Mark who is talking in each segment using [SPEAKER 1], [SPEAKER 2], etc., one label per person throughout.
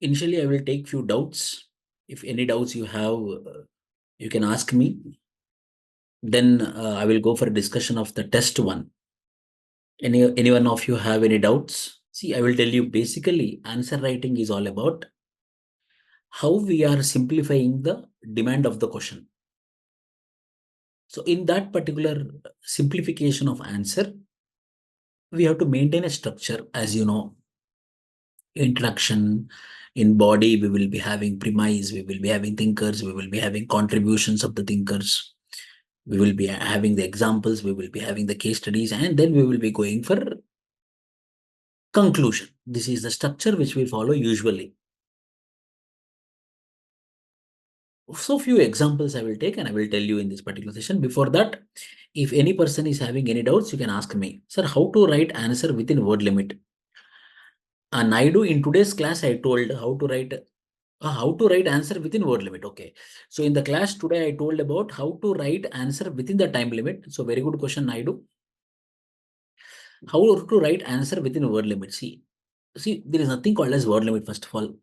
[SPEAKER 1] Initially, I will take few doubts. If any doubts you have, you can ask me. Then I will go for a discussion of the test one. Any one of you have any doubts? See, I will tell you basically answer writing is all about how we are simplifying the demand of the question. So in that particular simplification of answer, we have to maintain a structure. As you know, introduction, in body we will be having premise, we will be having thinkers, we will be having contributions of the thinkers, we will be having the examples, we will be having the case studies, and then we will be going for conclusion. This is the structure which we follow usually. So few examples I will take and I will tell you in this particular session. Before that, if any person is having any doubts, you can ask me, sir, how to write answer within word limit. And I do in today's class, I told how to write answer within word limit. Okay. So in the class today, I told about how to write answer within the time limit. So very good question, Naidu. How to write answer within word limit. See, there is nothing called as word limit, first of all.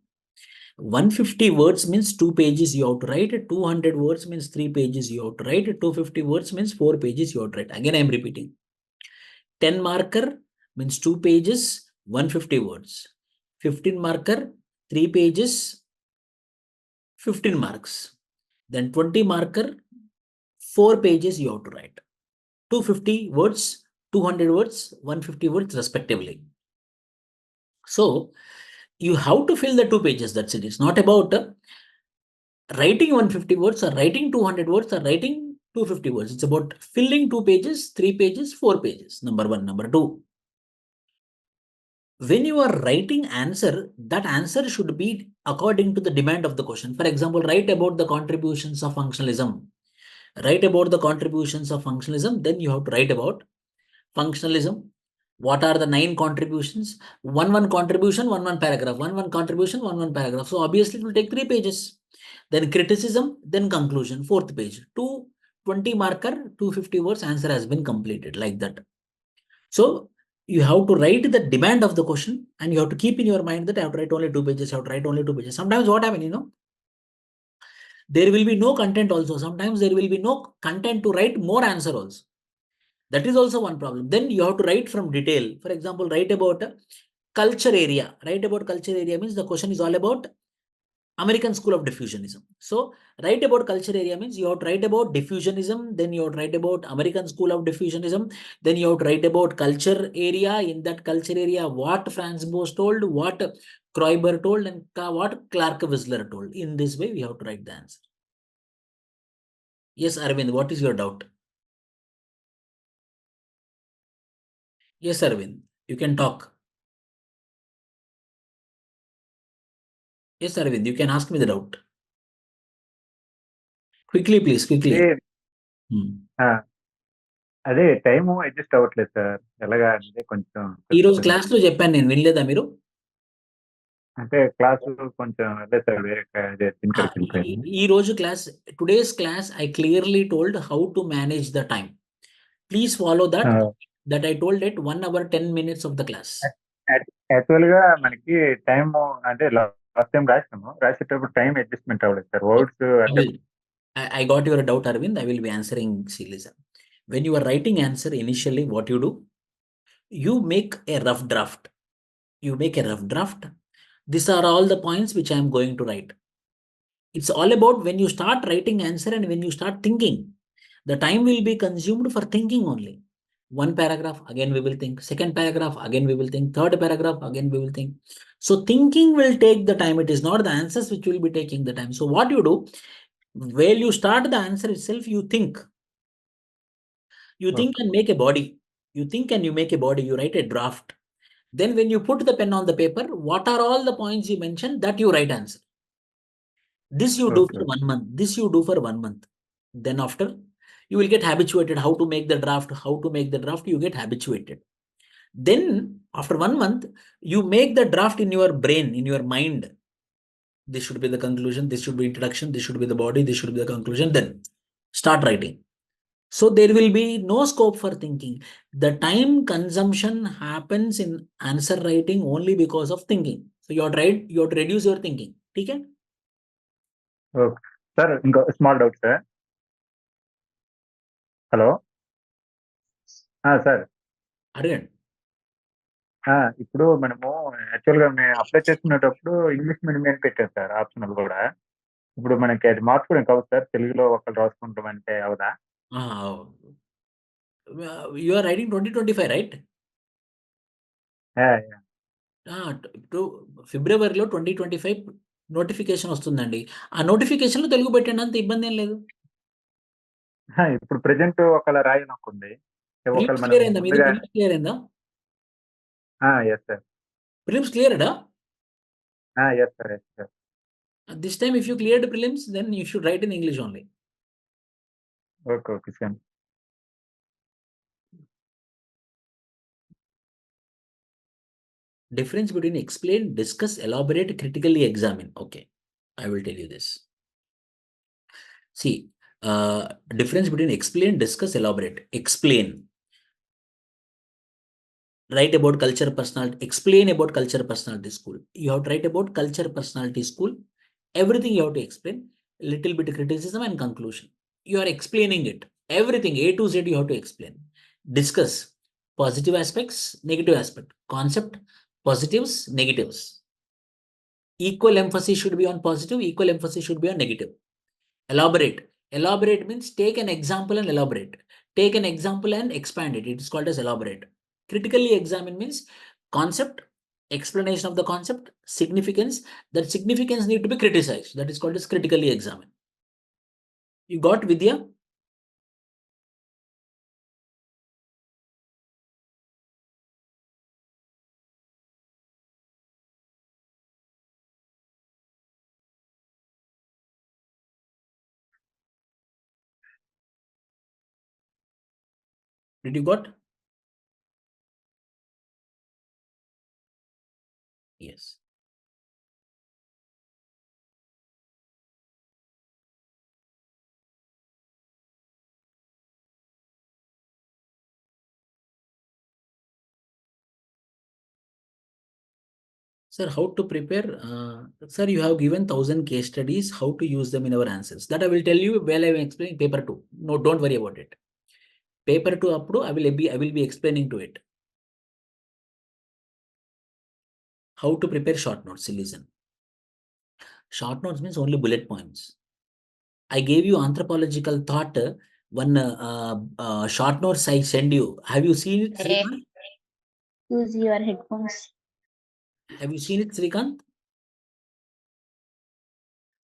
[SPEAKER 1] 150 words means 2 pages you have to write. 200 words means 3 pages you have to write. 250 words means 4 pages you have to write. Again, I am repeating. 10 marker means 2 pages, 150 words. 15 marker, 3 pages, 15 marks. Then 20 marker, 4 pages you have to write. 250 words, 200 words, 150 words respectively. So you have to fill the 2 pages. That's it. It's not about writing 150 words or writing 200 words or writing 250 words. It's about filling 2 pages, 3 pages, 4 pages. Number one. Number two, when you are writing answer, that answer should be according to the demand of the question. For example, write about the contributions of functionalism. Write about the contributions of functionalism. Then you have to write about functionalism. What are the 9 contributions? One contribution, one paragraph. One contribution, one paragraph. So obviously it will take 3 pages. Then criticism, then conclusion, 4th page. 220 marker, 250 words, answer has been completed, like that. So you have to write the demand of the question and you have to keep in your mind that I have to write only 2 pages, I have to write only 2 pages. Sometimes what happens, there will be no content also. Sometimes there will be no content to write more answer also. That is also one problem. Then you have to write from detail. For example, write about culture area. Write about culture area means the question is all about American School of Diffusionism. So write about culture area means you have to write about diffusionism, then you have to write about American School of Diffusionism, then you have to write about culture area. In that culture area, what Franz Boas told, what Kreuber told, and what Clark Whistler told. In this way, we have to write the answer. Yes, Arvind, what is your doubt? Yes, Arvind, you can talk. Yes, Arvind, you can ask me the doubt. Quickly, please, quickly.
[SPEAKER 2] అదే time adjust అవ్వట్లేదు sir, ఎలాగా అంటే కొంచెం
[SPEAKER 1] ఈ రోజు class లో చెప్పాను నేను, వినలేదా మీరు?
[SPEAKER 2] అంటే క్లాస్ కొంచెం అదే సార్ వేరే
[SPEAKER 1] ఈ రోజు class, today's class I clearly told how to manage the time. Please follow that I told it 1 hour 10 minutes of the class.
[SPEAKER 2] Actual గా మనకి టైం అంటే లాస్ట్ టైం రాసేటప్పుడు టైం అడ్జస్ట్మెంట్ అవ్వలేదు సార్. వర్డ్స్ అంటే
[SPEAKER 1] I got your doubt, Arvind. I will be answering. See, listen. When you are writing answer initially, what you do? You make a rough draft. You make a rough draft. These are all the points which I am going to write. It's all about when you start writing answer and when you start thinking. The time will be consumed for thinking only. 1 paragraph, again we will think. 2nd paragraph, again we will think. 3rd paragraph, again we will think. So thinking will take the time. It is not the answers which will be taking the time. So what you do, while you start the answer itself, you think. You think and make a body. You think and you make a body. You write a draft. Then when you put the pen on the paper, what are all the points you mentioned, that you write answer. This you do for 1 month. This you do for 1 month. Then after, you will get habituated how to make the draft, you get habituated. Then after 1 month, you make the draft in your brain, in your mind. This should be the conclusion, this should be introduction, this should be the body, this should be the conclusion. Then start writing. So there will be no scope for thinking. The time consumption happens in answer writing only because of thinking. So you have to reduce your thinking. ठीक है?
[SPEAKER 2] Okay sir. ఇంకో small doubt sir. Hello sir.
[SPEAKER 1] అడగండి.
[SPEAKER 2] ఇప్పుడు మనము యాక్చువల్గా మేము apply చేసుకునేటప్పుడు English medium అని పెట్టారు సార్ ఆప్షనల్ కూడా. ఇప్పుడు మనకి అది మార్చుకోవడానికి అవుతుంది సార్? తెలుగులో ఒకళ్ళు రాసుకుంటాం అంటే అవుదా?
[SPEAKER 1] You are writing 2025, right? ఇప్పుడు ఫిబ్రవరిలో 2025 నోటిఫికేషన్ వస్తుందండి. ఆ నోటిఫికేషన్లో తెలుగు పెట్టండి, అంత ఇబ్బంది ఏం లేదు.
[SPEAKER 2] ఇప్పుడు ప్రెజెంట్ ఒకవేళ రాయాలనుకుంది, ఒకవేళ
[SPEAKER 1] ప్రిలిమ్స్
[SPEAKER 2] మనం
[SPEAKER 1] క్లియర్ అయిందా మీది?
[SPEAKER 2] ముందుగా.
[SPEAKER 1] ప్రిలిమ్స్ క్లియర్ అయిందా?
[SPEAKER 2] Yes sir.
[SPEAKER 1] ప్రిలిమ్స్ క్లియర్డా?
[SPEAKER 2] Yes sir, yes sir.
[SPEAKER 1] This time if you cleared prelims, then you should write in English only.
[SPEAKER 2] Okay, okay sir.
[SPEAKER 1] Difference between explain, discuss, elaborate, critically examine. Okay, I will tell you this. See, difference between explain, discuss, elaborate. Explain. Write about culture, personality. Explain about culture, personality, school. You have to write about culture, personality, school. Everything you have to explain. Little bit of criticism and conclusion. You are explaining it. Everything A to Z you have to explain. Discuss positive aspects, negative aspect, concept, positives, negatives. Equal emphasis should be on positive, equal emphasis should be on negative. Elaborate. Elaborate means take an example and elaborate. Take an example and expand it. It is called as elaborate. Critically examine means concept, explanation of the concept, significance. That significance need to be criticized. That is called as critically examine. You got Vidya? Did you got? Yes. Sir, how to prepare? Sir, you have given 1,000 case studies, how to use them in our answers. That I will tell you while I am explaining paper 2. No, don't worry about it. Paper 2 up to I will be explaining to it. How to prepare short notes. Listen. Short notes means only bullet points. I gave you anthropological thought. One short notes I send you. Have you seen it, Srikanth?
[SPEAKER 3] Use your headphones.
[SPEAKER 1] Have you seen it, Srikanth?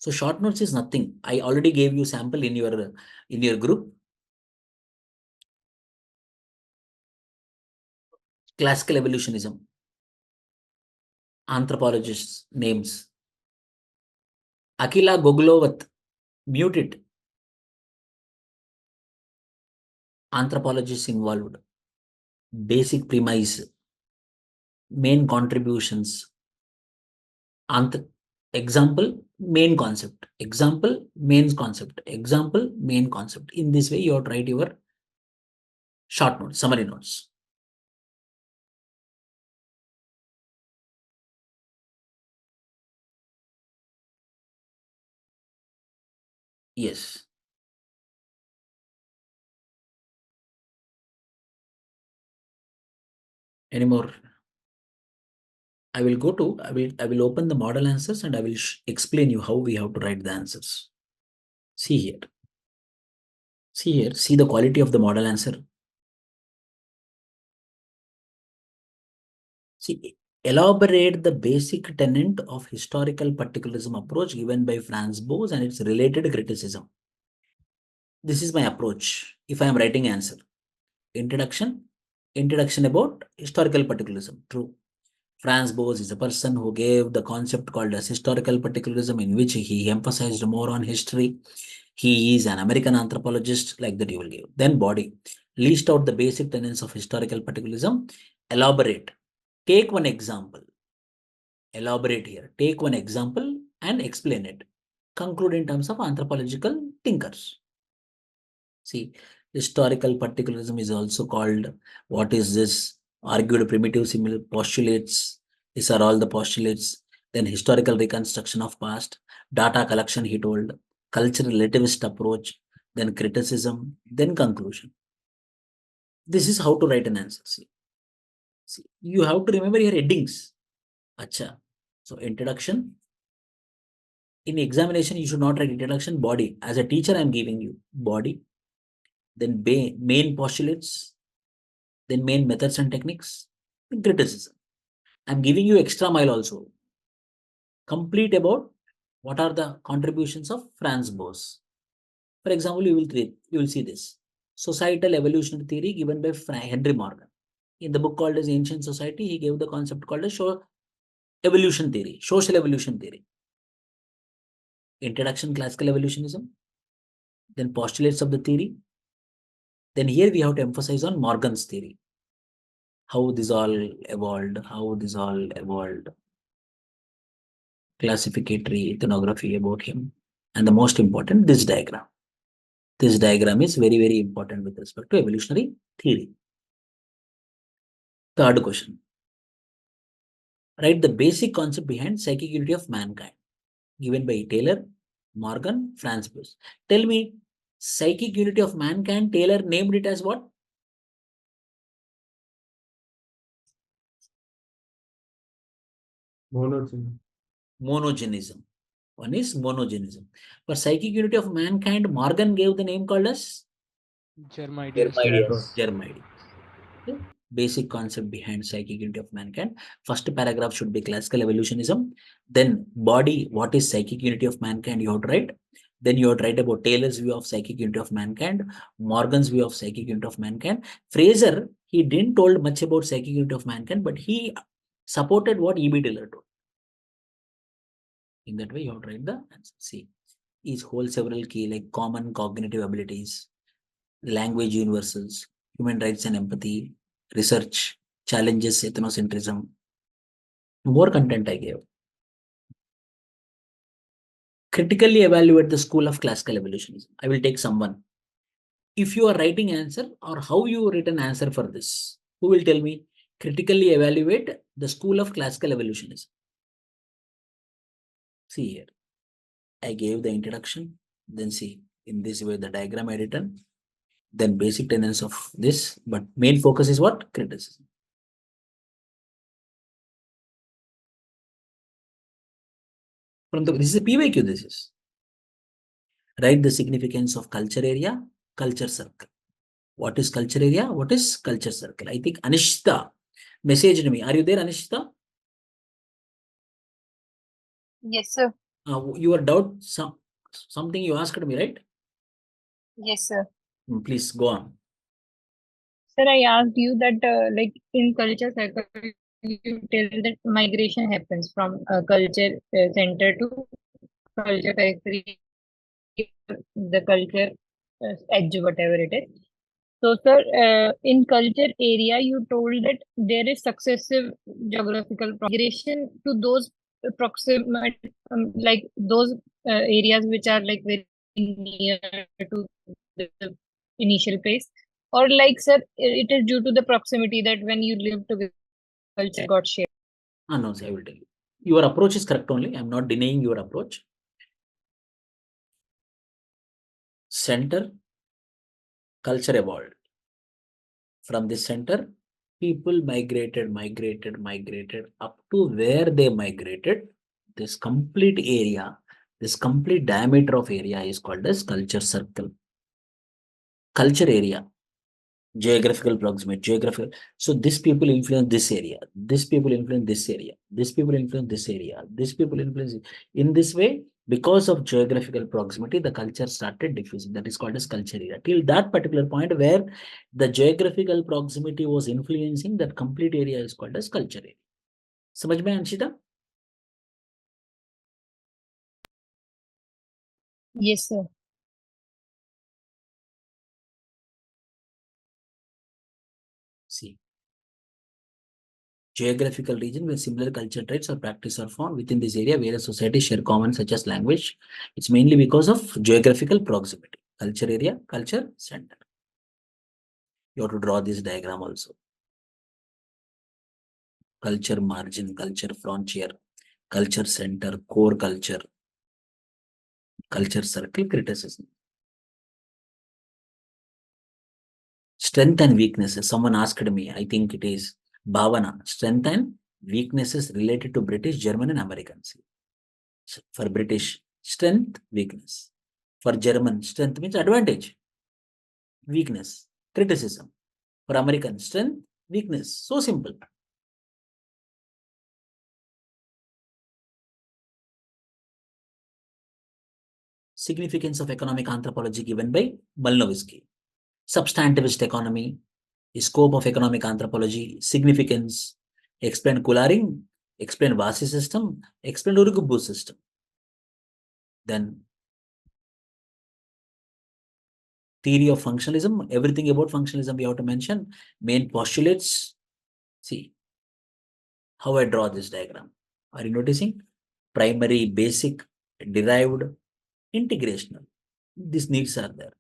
[SPEAKER 1] So short notes is nothing. I already gave you sample in your group. Classical evolutionism. Anthropologists names. Akila Goglowat. Mute it. Anthropologists involved. Basic premise. Main contributions. Example, main concept. Example, main concept. Example, main concept. In this way, you have to write your short notes, summary notes. Yes. Any more? I will open the model answers and I will explain you how we have to write the answers. See here. See here. See the quality of the model answer. See, elaborate the basic tenet of historical particularism approach given by Franz Boas and its related criticism. This is my approach if I am writing answer. Introduction about historical particularism. True. Franz Boas is a person who gave the concept called as historical particularism, in which he emphasized more on history. He is an American anthropologist, like that you will give. Then body. List out the basic tenets of historical particularism. Elaborate. Take one example. Elaborate here. Take one example and explain it. Conclude in terms of anthropological thinkers. See, historical particularism is also called, what is this? Argued primitive similar postulates. These are all the postulates. then historical reconstruction of past, data collection, he told, cultural relativist approach, then criticism, then conclusion. This is how to write an answer. See, you have to remember your headings. Acha. So introduction. In examination, you should not write introduction, body. As a teacher, I am giving you body, then main postulates, then main methods and techniques, then criticism. I'm giving you extra mile also. Complete about what are the contributions of Franz Boas. For example, you will see this societal evolutionary theory given by Henry Morgan. In the book called as Ancient Society, he gave the concept called as evolution theory, social evolution theory. Introduction, classical evolutionism, then postulates of the theory. Then here we have to emphasize on Morgan's theory. How this all evolved, classificatory ethnography about him. And the most important, this diagram. This diagram is very, very important with respect to evolutionary theory. Third question. Write the basic concept behind psychic unity of mankind, given by Taylor, Morgan, Franz Boas. Tell me, psychic unity of mankind, Taylor named it as what? Monogenism. One is monogenism. For psychic unity of mankind, Morgan gave the name called as
[SPEAKER 4] Germidius.
[SPEAKER 1] Germidius. Okay. Basic concept behind psychic unity of mankind. First paragraph should be classical evolutionism. Then body, what is psychic unity of mankind, you have to write. Then you have to write about Taylor's view of psychic unity of mankind, Morgan's view of psychic unity of mankind. Fraser, he didn't told much about psychic unity of mankind, but he supported what E.B. Taylor told. In that way, you have to write the answer. See, is whole several key like common cognitive abilities, language universals, human rights and empathy, research, challenges, ethnocentrism. More content I gave. Critically evaluate the school of classical evolutionism. I will take someone. If you are writing answer or how you written answer for this, who will tell me? Critically evaluate the school of classical evolutionism. See here. I gave the introduction. Then see, in this way, the diagram I written. Then basic tenets of this, but main focus is what? Criticism. This is a PYQ, this is. Write the significance of culture area, culture circle. What is culture area? What is culture circle? I think Anishita messaged me. Are you there, Anishita?
[SPEAKER 5] Yes, sir.
[SPEAKER 1] Your doubt, something you asked me, right?
[SPEAKER 5] Yes, sir.
[SPEAKER 1] Please go on.
[SPEAKER 5] Sir, I asked you that, like in culture cycle, you tell that migration happens from culture center to culture periphery, the culture edge, whatever it is. So, sir, in culture area, you told that there is successive geographical migration to those proximate, like those areas which are like very near to the initial place, or like, sir, it is due to the proximity that when you live together, culture got shared.
[SPEAKER 1] No, I will tell you. Your approach is correct only. I'm not denying your approach. Center, culture evolved. From this center, people migrated up to where they migrated. This complete area, this complete diameter of area is called as culture circle. Culture area, geographical proximity, geographical. So these people influence this area, this people influence this area, this people influence this area, this people influence. In this way, because of geographical proximity, the culture started diffusing. That is called as culture area. Till that particular point where the geographical proximity was influencing that complete area is called as culture area. समझ में Anshita?
[SPEAKER 5] Yes, sir.
[SPEAKER 1] See, geographical region where similar culture traits or practice are found within this area, where societies share common such as language. It's mainly because of geographical proximity. Culture area, culture center. You have to draw this diagram also. Culture margin, culture frontier, culture center, core culture, culture circle, criticism. Strength and weaknesses. Someone asked me, I think it is Bhavana. Strength and weaknesses related to British, German, and Americans. For British, strength, weakness. For German, strength means advantage, weakness, criticism. For American, strength, weakness. So simple. Significance of economic anthropology given by Malnovisky. Substantivist economy, scope of economic anthropology, significance, explain Collaring, explain Vasi system, explain Urugubbu system. Then theory of functionalism, everything about functionalism we have to mention. Main postulates. See how I draw this diagram. Are you noticing? Primary, basic, derived, integrational. These needs are there.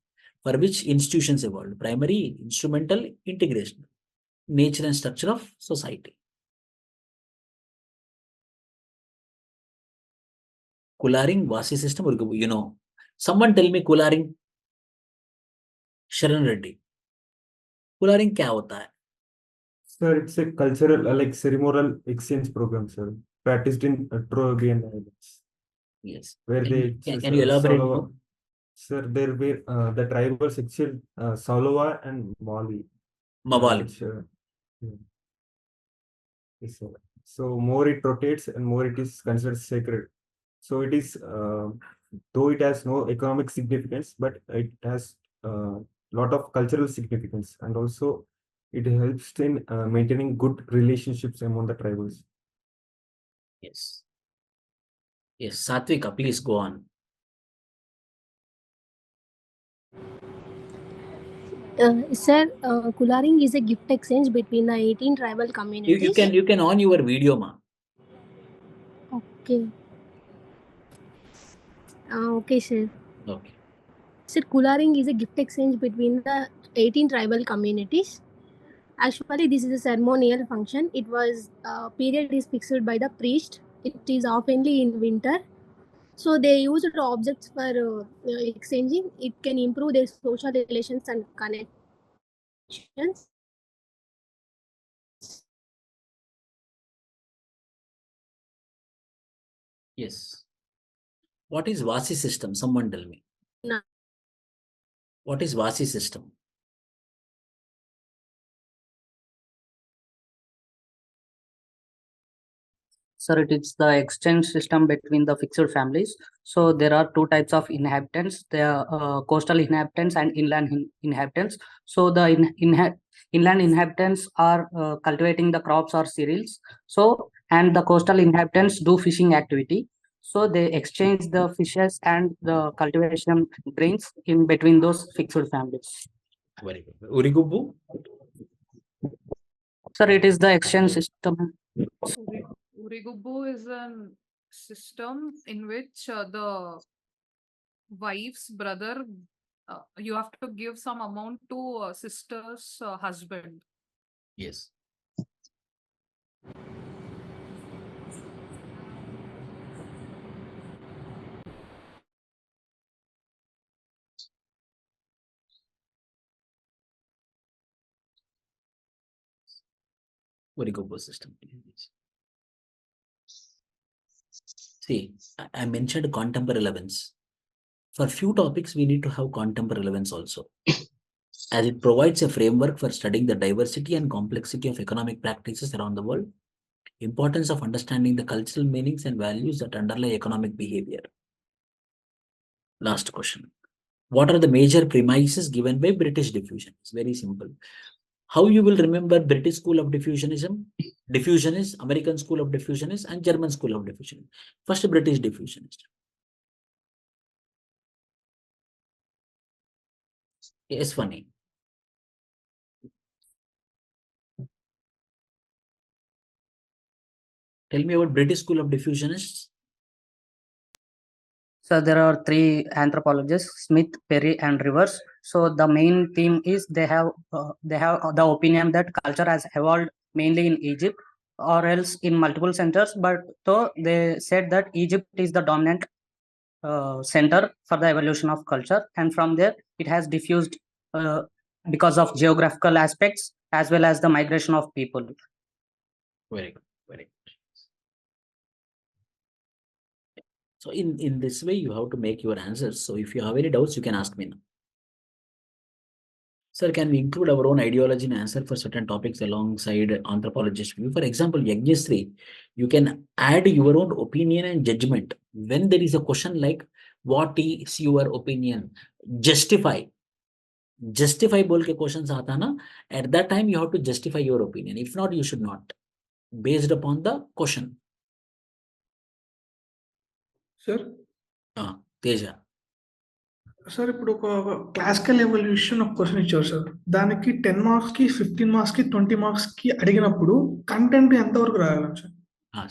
[SPEAKER 1] For which institutions evolved? Primary, instrumental, integrational. Nature and structure of society. Collaring, Vasi system, you know. Someone tell me Collaring. Sharan Reddy. Collaring क्या होता है?
[SPEAKER 4] Sir, it's a cultural, like ceremonial exchange program, sir, practiced in Trojan Islands,
[SPEAKER 1] Yes.
[SPEAKER 4] where
[SPEAKER 1] Can you elaborate more?
[SPEAKER 4] Sir, there were the tribal section, Salova and Mali.
[SPEAKER 1] Mawali.
[SPEAKER 4] Yeah. Yes, sir. So more it rotates and more it is considered sacred. So it is, though it has no economic significance, but it has a lot of cultural significance, and also it helps in maintaining good relationships among the tribals.
[SPEAKER 1] Yes. Yes, Satvika, please go on.
[SPEAKER 6] Sir, Collaring is a gift exchange between the 18 tribal communities.
[SPEAKER 1] You can on your video, ma.
[SPEAKER 6] Okay. Okay, sir.
[SPEAKER 1] Okay.
[SPEAKER 6] Sir, Collaring is a gift exchange between the 18 tribal communities. Actually, this is a ceremonial function. It was period is fixed by the priest. It is oftenly in winter. So they used objects for exchanging. It can improve their social relations and connections.
[SPEAKER 1] Yes. What is Vasi system? Someone tell me.
[SPEAKER 6] No.
[SPEAKER 1] What is Vasi system?
[SPEAKER 7] Sir, it is the exchange system between the fixed families. So there are two types of inhabitants: the coastal inhabitants and inland inhabitants. So the inland inhabitants are cultivating the crops or cereals. So and the coastal inhabitants do fishing activity. So they exchange the fishes and the cultivation grains in between those fixed families.
[SPEAKER 1] Very good. Urigubbu?
[SPEAKER 7] Sir, it is the exchange system.
[SPEAKER 8] Urigubbu is a system in which the wife's brother, you have to give some amount to sister's husband.
[SPEAKER 1] Yes. Urigubbu system. See, I mentioned contemporary relevance. For few topics, we need to have contemporary relevance also, as it provides a framework for studying the diversity and complexity of economic practices around the world, importance of understanding the cultural meanings and values that underlie economic behavior. Last question. What are the major premises given by British diffusion? It's very simple. How you will remember British school of diffusionism? Diffusionist, American school of diffusionist, and German school of diffusionism. First, British diffusionist. Yes, funny. Tell me about British school of diffusionists.
[SPEAKER 7] So there are three anthropologists: Smith, Perry, and Rivers. So the main theme is they have the opinion that culture has evolved mainly in Egypt. or else in multiple centers, but though they said that Egypt is the dominant center for the evolution of culture, and from there it has diffused because of geographical aspects as well as the migration of people.
[SPEAKER 1] Very good. Very good. So in this way, you have to make your answers. So if you have any doubts, you can ask me now. Sir, can we include our own ideology and answer for certain topics alongside anthropologist view? For example, Yajnasri, you can add your own opinion and judgment. When there is a question like, what is your opinion? Justify. Justify बोल के questions आता ना, at that time you have to justify your opinion. If not, you should not. Based upon the question.
[SPEAKER 9] Sir
[SPEAKER 1] Teja.
[SPEAKER 9] Sir ఇప్పుడు ఒక classical evolution ఒక question ఇచ్చారు sir, దానికి 10 marks కి 15 మార్క్స్ కి 20 మార్క్స్ కి అడిగినప్పుడు కంటెంట్ ఎంతవరకు రాయాలి sir?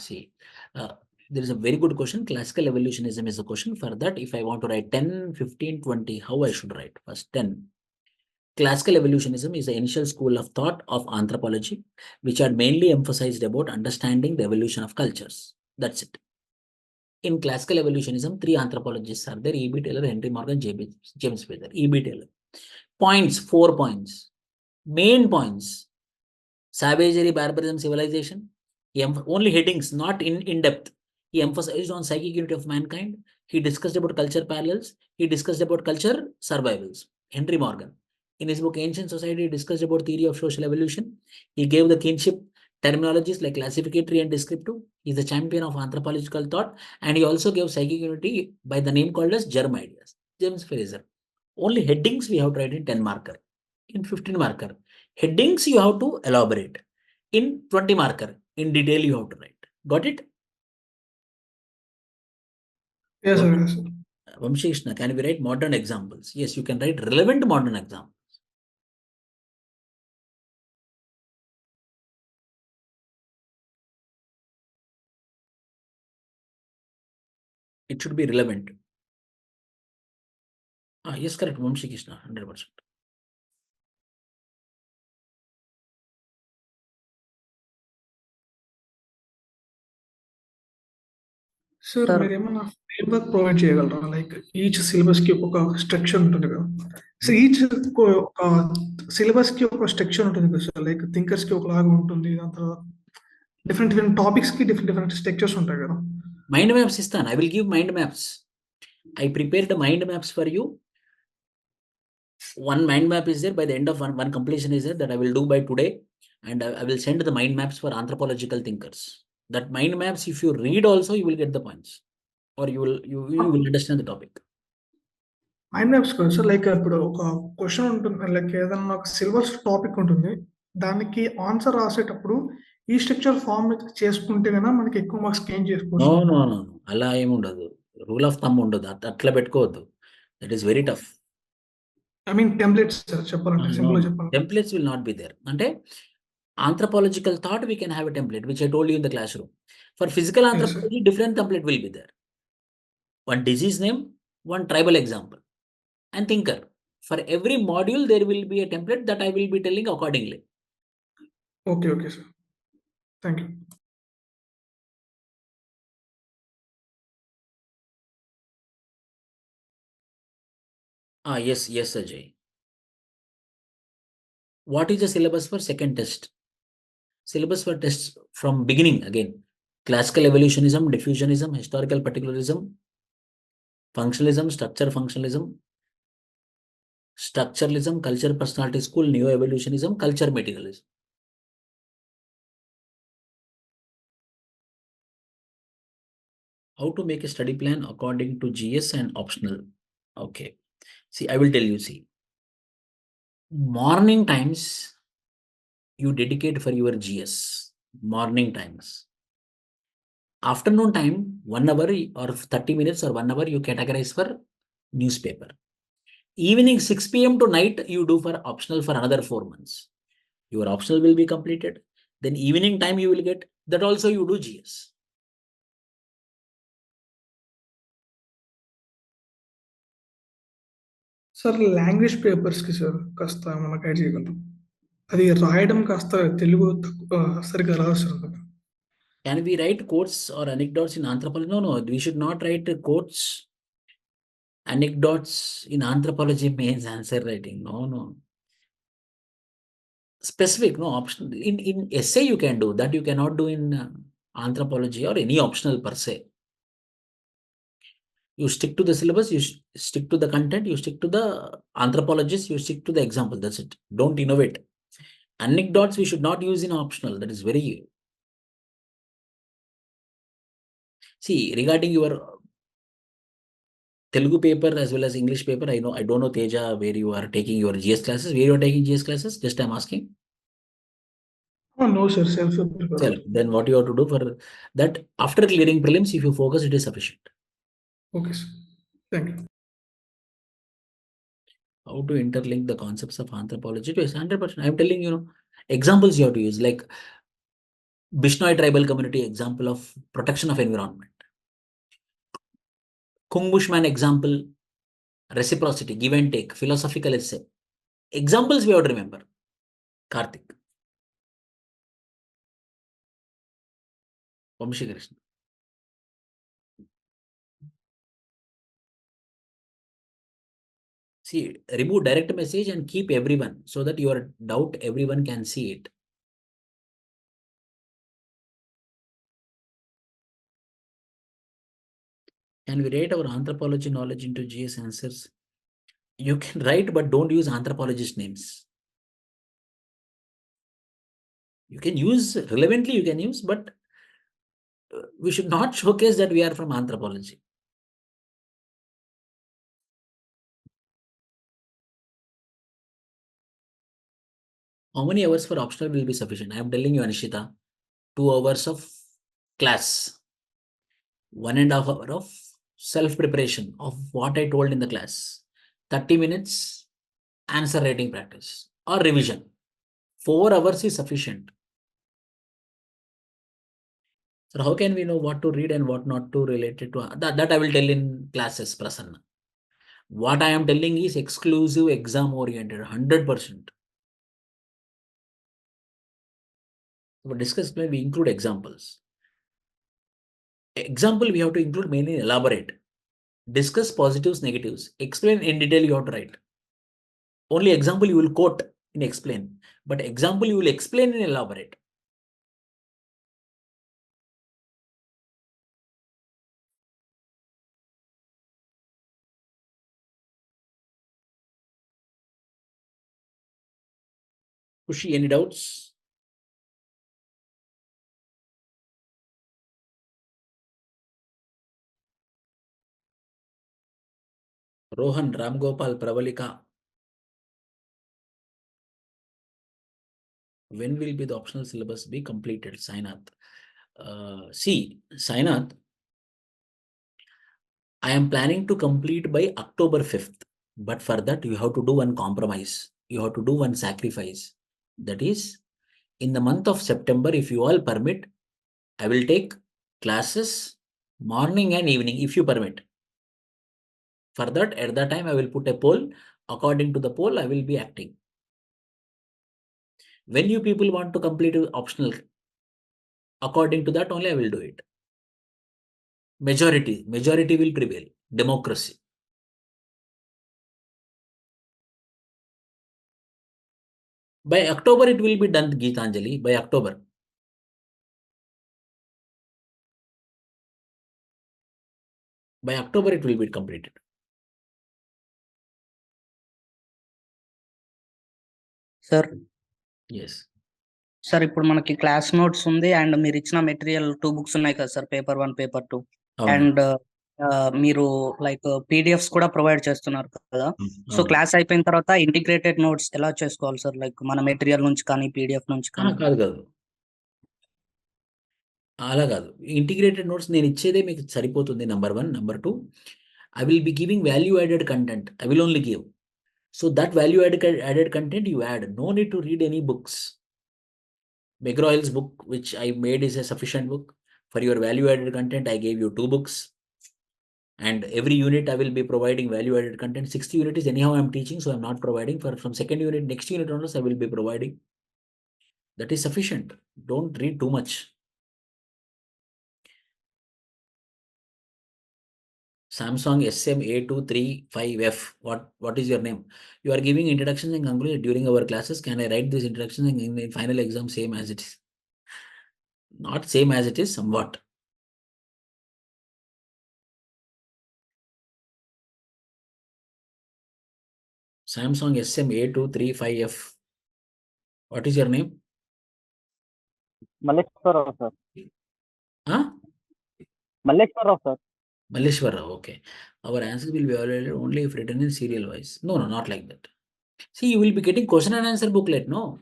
[SPEAKER 1] See, there is a very good question. Classical evolutionism is a question. For that, if I want to write 10, 15, 20, how I should write? First 10. Classical evolutionism is the initial school of thought of anthropology, which had mainly emphasized about understanding the evolution of cultures. That's it. In classical evolutionism, 3 anthropologists are there: E.B. Taylor, Henry Morgan, James Feather. E.B. Taylor. Points, 4 points. Main points: savagery, barbarism, civilization. Only headings, not in depth. He emphasized on psychic unity of mankind. He discussed about culture parallels. He discussed about culture survivals. Henry Morgan. In his book Ancient Society, he discussed about theory of social evolution. He gave the kinship terminologies like classificatory and descriptive. He is the champion of anthropological thought, and he also gave psychic unity by the name called as germ ideas. James Fraser. Only headings we have to write in 10 marker. In 15 marker. Headings you have to elaborate. In 20 marker, in detail you have to write. Got it?
[SPEAKER 9] Yes, sir. Yes, sir.
[SPEAKER 1] Vamshi Krishna, can we write modern examples? Yes, you can write relevant modern examples. It should be relevant. Yes, correct, Vamshi Krishna, 100%.
[SPEAKER 9] Sir
[SPEAKER 7] Sir.
[SPEAKER 9] మీరు ఏమన్నా framework provide చేయగలరా? Like each syllabus కి ఒక structure ఉంటుంది కదా. So each syllabus కి ఒక structure ఉంటుంది కదా సార్. లైక్ థింకర్స్ కి ఒకలాగా ఉంటుంది, దాని తర్వాత డిఫరెంట్ టాపిక్స్ కి డిఫరెంట్ స్ట్రక్చర్స్ ఉంటాయి కదా.
[SPEAKER 1] Mind maps istan. I will give mind maps. I prepared mind maps for you. One mind map is there. By the end of one completion is there that I will do by today, and I will send the mind maps for anthropological thinkers. That mind maps, if you read also, you will get the points, or you will understand the topic.
[SPEAKER 9] Mind maps కదా sir. Like ఇప్పుడు ఒక question ఉంటుంది, like ఏదన్నా ఒక syllabus topic ఉంటుంది, దానికి answer రాసేటప్పుడు ఈ స్ట్రక్చర్ ఫామ్ చేసుకుంటే కన్నా మనకి ఎక్కువ మార్క్స్ గెయిన్ చేసుకోవచ్చు.
[SPEAKER 1] No. అలా ఏముండదు. రూల్ ఆఫ్ థంబ్ ఉండదు. అట్లా పెట్టుకోవద్దు. That is very tough.
[SPEAKER 9] I mean templates sir చెప్పాలంటే, సింపుల్ గా చెప్పాలంటే.
[SPEAKER 1] Templates will not be there. అంటే anthropological thought, we can have a template, which I told you in the classroom. For physical anthropology, different template will be there. One disease name, one tribal example, and thinker. For every module, there will be a template that I will be telling accordingly.
[SPEAKER 9] Okay, sir. Thank you.
[SPEAKER 1] Yes, Ajay. What is the syllabus for second test? Syllabus for tests from beginning again: classical evolutionism, diffusionism, historical particularism, functionalism, structuralism, culture personality school, neo-evolutionism, culture materialism. How to make a study plan according to GS and optional? Okay. See, I will tell you, morning times you dedicate for your GS. Morning times. Afternoon time, 1 hour or 30 minutes or 1 hour you categorize for newspaper. Evening 6 p.m. to night you do for optional for another 4 months. Your optional will be completed. Then evening time you will get, that also you do GS.
[SPEAKER 9] Sir language papers కి sir కాస్త మన guide చేయగలరు. అది రాయడం కాస్త తెలుగు సరిగ్గా రాదు sir.
[SPEAKER 1] Can we write quotes or anecdotes in anthropology? No, we should not write quotes, anecdotes in anthropology means answer writing. No. Specific, no optional. In essay you can do that, you cannot do in anthropology or any optional per se. You stick to the syllabus, you stick to the content, you stick to the anthropologist, you stick to the example. That's it. Don't innovate. Anecdotes we should not use in optional. That is very. See, regarding your Telugu paper as well as English paper, I don't know, Teja, where you are taking your GS classes. Where you are taking GS classes? Just I'm asking.
[SPEAKER 9] Oh, no, sir. Self-prepared.
[SPEAKER 1] Then what you have to do for that, after clearing prelims, if you focus, it is sufficient.
[SPEAKER 9] Okay, sir. Thank you.
[SPEAKER 1] How to interlink the concepts of anthropology to 100%. I'm telling you, examples you have to use, like Bishnoi tribal community example of protection of environment. Kung Bushman example, reciprocity, give and take, philosophical essay. Examples we have to remember. Karthik. Vamshi Krishna. See, remove direct message and keep everyone so that your doubt, everyone can see it. Can we write our anthropology knowledge into GS answers? You can write, but don't use anthropologist names. You can use, relevantly you can use, but we should not showcase that we are from anthropology. How many hours for optional will be sufficient? I am telling you, Anishita, 2 hours of class, 1.5 hour of self-preparation of what I told in the class, 30 minutes answer writing practice or revision. 4 hours is sufficient. So how can we know what to read and what not to related to that I will tell in classes, Prasanna. What I am telling is exclusive exam oriented, 100%. For discussion, we include examples. Example, we have to include mainly elaborate. Discuss positives, negatives. Explain in detail, you have to write. Only example you will quote in explain, but example you will explain in elaborate. Kushi, any doubts? Rohan, Ram Gopal, Pravalika. When will be the optional syllabus be completed? Sainath. See, Sainath, I am planning to complete by October 5th. But for that, you have to do one compromise. You have to do one sacrifice. That is, in the month of September, if you all permit, I will take classes morning and evening, if you permit. For that, at that time, I will put a poll. According to the poll, I will be acting. When you people want to complete optional, according to that only I will do it. Majority will prevail. Democracy. By October, it will be done, Geetanjali. By October. By October, it will be completed.
[SPEAKER 7] Sir
[SPEAKER 1] Yes.
[SPEAKER 7] Sir ఇప్పుడు మనకి class notes ఉంది and మీరు ఇచ్చిన material 2 books ఉన్నాయి కదా sir, paper 1 paper 2 and మీరు like PDFs కూడా provide చేస్తున్నారు కదా. సో క్లాస్ అయిపోయిన తర్వాత ఇంటిగ్రేటెడ్ నోట్స్ ఎలా చేసుకోవాలి సార్? లైక్ మన మెటీరియల్ నుంచి కానీ పీడిఎఫ్ నుంచి కానీ.
[SPEAKER 1] కాదు అలా కాదు. ఇంటిగ్రేటెడ్ నోట్స్ నేను ఇచ్చేదే మీకు సరిపోతుంది. Number 1. Number 2, I will be giving value added content. I will only give. So that value added content you add. No need to read any books. McGraw-Hill's book, which I made, is a sufficient book. For your value added content, I gave you 2 books. And every unit I will be providing value added content. 6th unit is anyhow I'm teaching, so I'm not providing. From 2nd unit, next unit onwards, I will be providing. That is sufficient. Don't read too much. Samsung SM A235F. What is your name? You are giving introductions and conclusion during our classes. Can I write this introduction in the final exam same as it is? Not same as it is, somewhat. Samsung SM A235F. What is your name?
[SPEAKER 10] Malleshwara, sir.
[SPEAKER 1] Huh?
[SPEAKER 10] Malleshwara, sir.
[SPEAKER 1] Malleshwara, okay. Our answers will be evaluated only if written in serial wise. No, not like that. See, you will be getting question and answer booklet, no?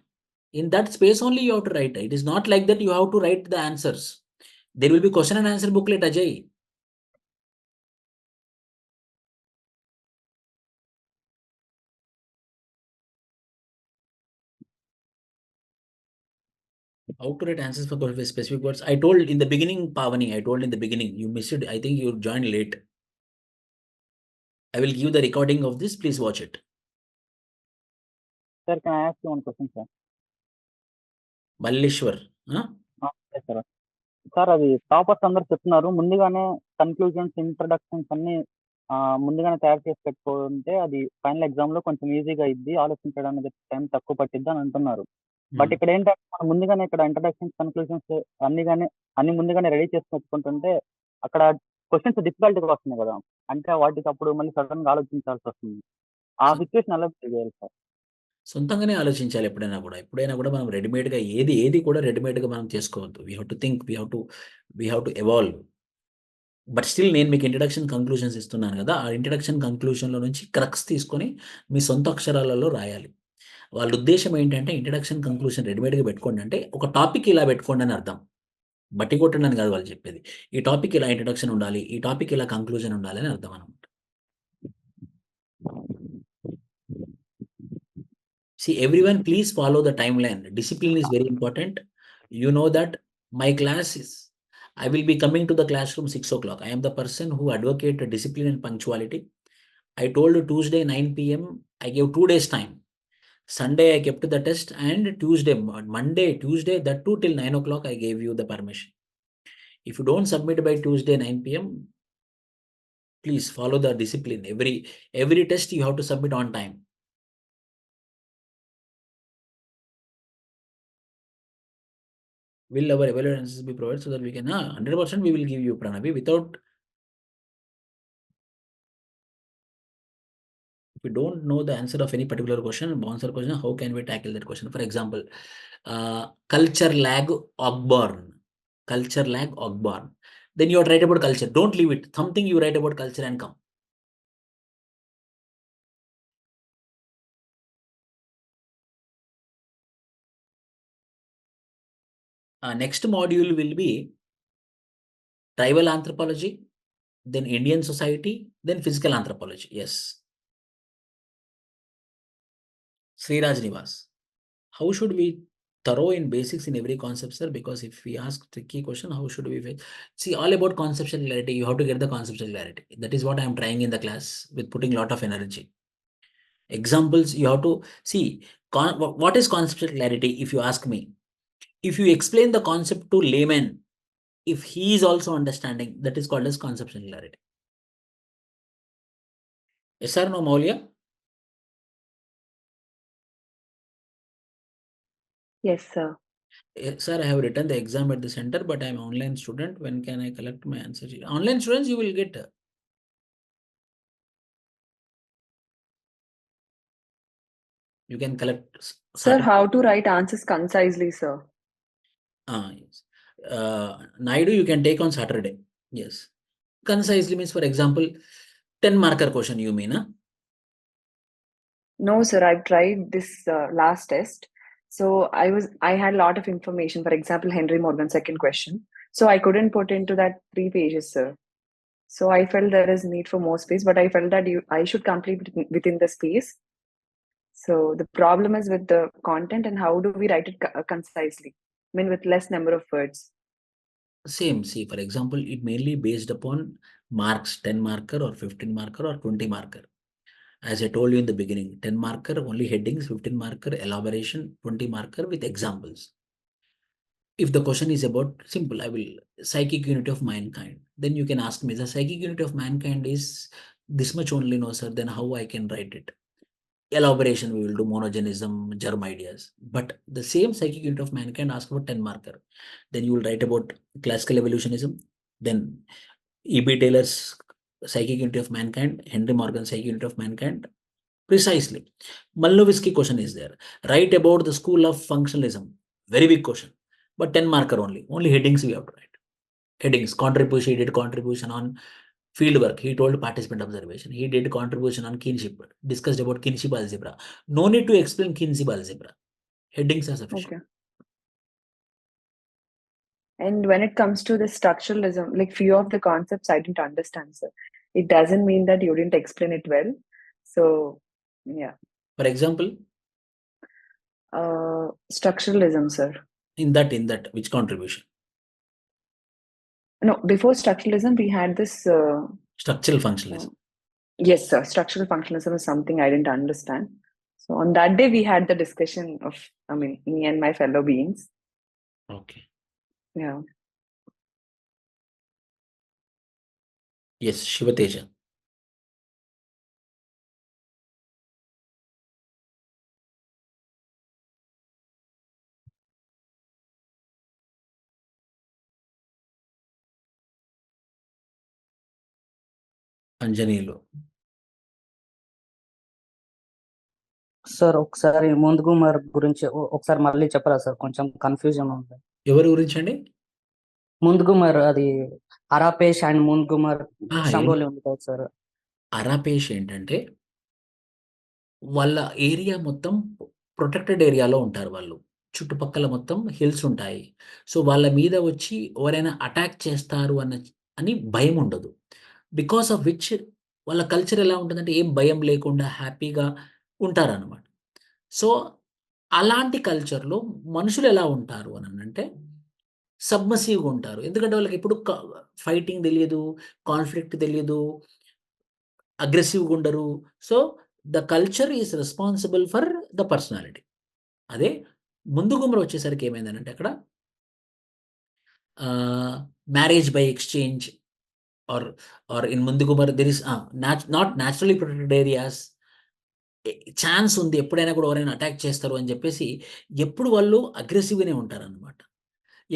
[SPEAKER 1] In that space only you have to write. It is not like that you have to write the answers. There will be question and answer booklet, Ajay. How to write answers for specific words? I told in the beginning, Pavani, I told in the beginning. You missed it. I think you joined late. I will give the recording of this. Please watch it.
[SPEAKER 10] Sir, can I ask you one question, sir?
[SPEAKER 1] Malleshwar. Huh?
[SPEAKER 10] Yes, sir. Sir అది toppers అందరు చెప్తున్నారు ముందుగానే conclusions introductions అన్ని ముందుగానే తయారు చేసి పెట్టుకుంటే అది ఫైనల్ ఎగ్జామ్ లో కొంచెం ఈజీగా అయింది ఆలోచించడానికి టైం తక్కువ పట్టిద్ది అని అంటున్నారు. బట్ ఇక్కడ ఏంటంటే మనం ముందుగానే ఇక్కడ ఇంట్రడక్షన్స్ కన్క్లూజన్స్ అన్ని ముందుగానే రెడీ చేసి పెట్టుకుంటుంటే అక్కడ క్వశ్చన్స్ డిఫికల్ట్గా వస్తున్నాయి కదా, అంటే వాటికి అప్పుడు మళ్ళీ సడన్ గా ఆలోచించాల్సి వస్తుంది. ఆ సిచ్యువేషన్ ఎలా చేయాలి సార్?
[SPEAKER 1] సొంతంగానే ఆలోచించాలి ఎప్పుడైనా కూడా మనం రెడీమేడ్గా ఏది కూడా రెడీమేడ్గా మనం చేసుకోవద్దు. We have to think, we have to evolve. But still నేను మీకు ఇంట్రడక్షన్ కంక్లూషన్స్ ఇస్తున్నాను కదా, ఆ ఇంట్రడక్షన్ కంక్లూషన్లో నుంచి క్రక్స్ తీసుకొని మీ సొంత అక్షరాలలో రాయాలి. వాళ్ళ ఉద్దేశం ఏంటంటే ఇంట్రడక్షన్ కంక్లూషన్ రెడీమేడ్గా పెట్టుకోండి అంటే ఒక టాపిక్ ఇలా పెట్టుకోండి అని అర్థం. బట్టి కొట్టండి అని కాదు వాళ్ళు చెప్పేది. ఈ టాపిక్ ఇలా ఇంట్రడక్షన్ ఉండాలి, ఈ టాపిక్ ఇలా కంక్లూజన్ ఉండాలి అని అర్థం అనమాట. See, everyone, please follow the timeline. Discipline is very important. You know that my class is, I will be coming to the classroom 6 o'clock. I am the person who advocated discipline and punctuality. I told Tuesday 9 p.m. I gave 2 days time. Sunday I kept the test, and Monday, Tuesday, that too till 9 o'clock I gave you the permission. If you don't submit by Tuesday 9 p.m., please follow the discipline. Every test you have to submit on time. Will our evaluations be provided so that we can 100% we will give you, Pranavi. Without, if we don't know the answer of any particular question, how can we tackle that question? For example, culture lag Ogborn. Then you write about culture. Don't leave it. Something you write about culture and come. Next module will be tribal anthropology, then Indian society, then physical anthropology. Yes. Sriraj Nivas. How should we thorough in basics in every concept, sir? Because if we ask tricky question, how should we see all about conceptual clarity? You have to get the conceptual clarity. That is what I am trying in the class with putting a lot of energy. Examples, you have to see what is conceptual clarity. If you ask me, if you explain the concept to layman, if he is also understanding, that is called as conceptual clarity. Yes or no, Maulia?
[SPEAKER 11] Yes, sir.
[SPEAKER 1] Sir, I have written the exam at the center, but I am an online student. When can I collect my answer? Online students, you will get. You can collect.
[SPEAKER 11] Sir, how to write answers concisely, sir?
[SPEAKER 1] Yes. Naidu, you can take on Saturday. Yes. Concisely means, for example, 10 marker question, you mean? Huh?
[SPEAKER 11] No, sir. I've tried this last test. So I had a lot of information. For example, Henry Morgan, second question. So I couldn't put into that 3 pages, sir. So I felt there is need for more space, but I felt that I should complete within the space. So the problem is with the content and how do we write it concisely? I mean, with less number of words.
[SPEAKER 1] Same. See, for example, it mainly based upon marks, 10 marker or 15 marker or 20 marker. As I told you in the beginning, 10 marker, only headings, 15 marker, elaboration, 20 marker with examples. If the question is about simple, I will psychic unit of mankind, then you can ask me, the psychic unit of mankind is this much only. No, sir, then how I can write it? Elaboration we will do, monogenism, germ ideas. But the same psychic unit of mankind ask about 10 marker. Then you will write about classical evolutionism, then E.B. Taylor's psychic unit of mankind, Henry Morgan's psychic unit of mankind. Precisely. Malnovisky question is there. Write about the school of functionalism. Very big question. But 10 marker only. Only headings we have to write. Headings. Contribution. He did contribution on field work. He told participant observation. He did contribution on kinship. Discussed about kinship algebra. No need to explain kinship algebra. Headings are sufficient.
[SPEAKER 11] Okay. And when it comes to the structuralism, like few of the concepts I didn't understand, sir. It doesn't mean that you didn't explain it well. So, yeah.
[SPEAKER 1] For example,
[SPEAKER 11] structuralism, sir.
[SPEAKER 1] in that, which contribution?
[SPEAKER 11] No, before structuralism, we had this.
[SPEAKER 1] Structural functionalism.
[SPEAKER 11] Yes, sir. Structural functionalism is something I didn't understand. So on that day, we had the discussion of, I mean, me and my fellow beings.
[SPEAKER 1] Okay.
[SPEAKER 11] Yeah.
[SPEAKER 1] Yes, Shivateja. అంజనీయులు.
[SPEAKER 7] Sir ఒకసారి ముందుగుమర్ గురించి ఒకసారి మళ్ళీ చెప్పరా sir, కొంచెం confusion ఉంది.
[SPEAKER 1] ఎవరి గురించి అండి?
[SPEAKER 7] ముందుగుమర్, అది అరాపేష్ అండ్ ముందుగుమర్ శంభోలి ఉంది కదా సార్.
[SPEAKER 1] అరాపేష్ ఏంటంటే వాళ్ళ ఏరియా మొత్తం ప్రొటెక్టెడ్ ఏరియాలో ఉంటారు వాళ్ళు. చుట్టుపక్కల మొత్తం హిల్స్ ఉంటాయి. సో వాళ్ళ మీద వచ్చి ఎవరైనా అటాక్ చేస్తారు అని భయం ఉండదు. బికాస్ ఆఫ్ విచ్ వాళ్ళ కల్చర్ ఎలా ఉంటుందంటే ఏం భయం లేకుండా హ్యాపీగా ఉంటారనమాట. సో అలాంటి కల్చర్లో మనుషులు ఎలా ఉంటారు అంటే సబ్మసివ్గా ఉంటారు. ఎందుకంటే వాళ్ళకి ఎప్పుడు ఫైటింగ్ తెలియదు, కాన్ఫ్లిక్ట్ తెలియదు, అగ్రెసివ్గా ఉండరు. So the culture is responsible for the personality. అదే ముందు గుమ్మరు వచ్చేసరికి ఏమైందంటే అక్కడ marriage by exchange are in Mundugumor there is not naturally protected areas. Chance ఉంది ఎప్పుడైనా కూడా ఎవరైనా అటాక్ చేస్తారు అని చెప్పేసి ఎప్పుడు వాళ్ళు అగ్రెసివ్గానే ఉంటారనమాట.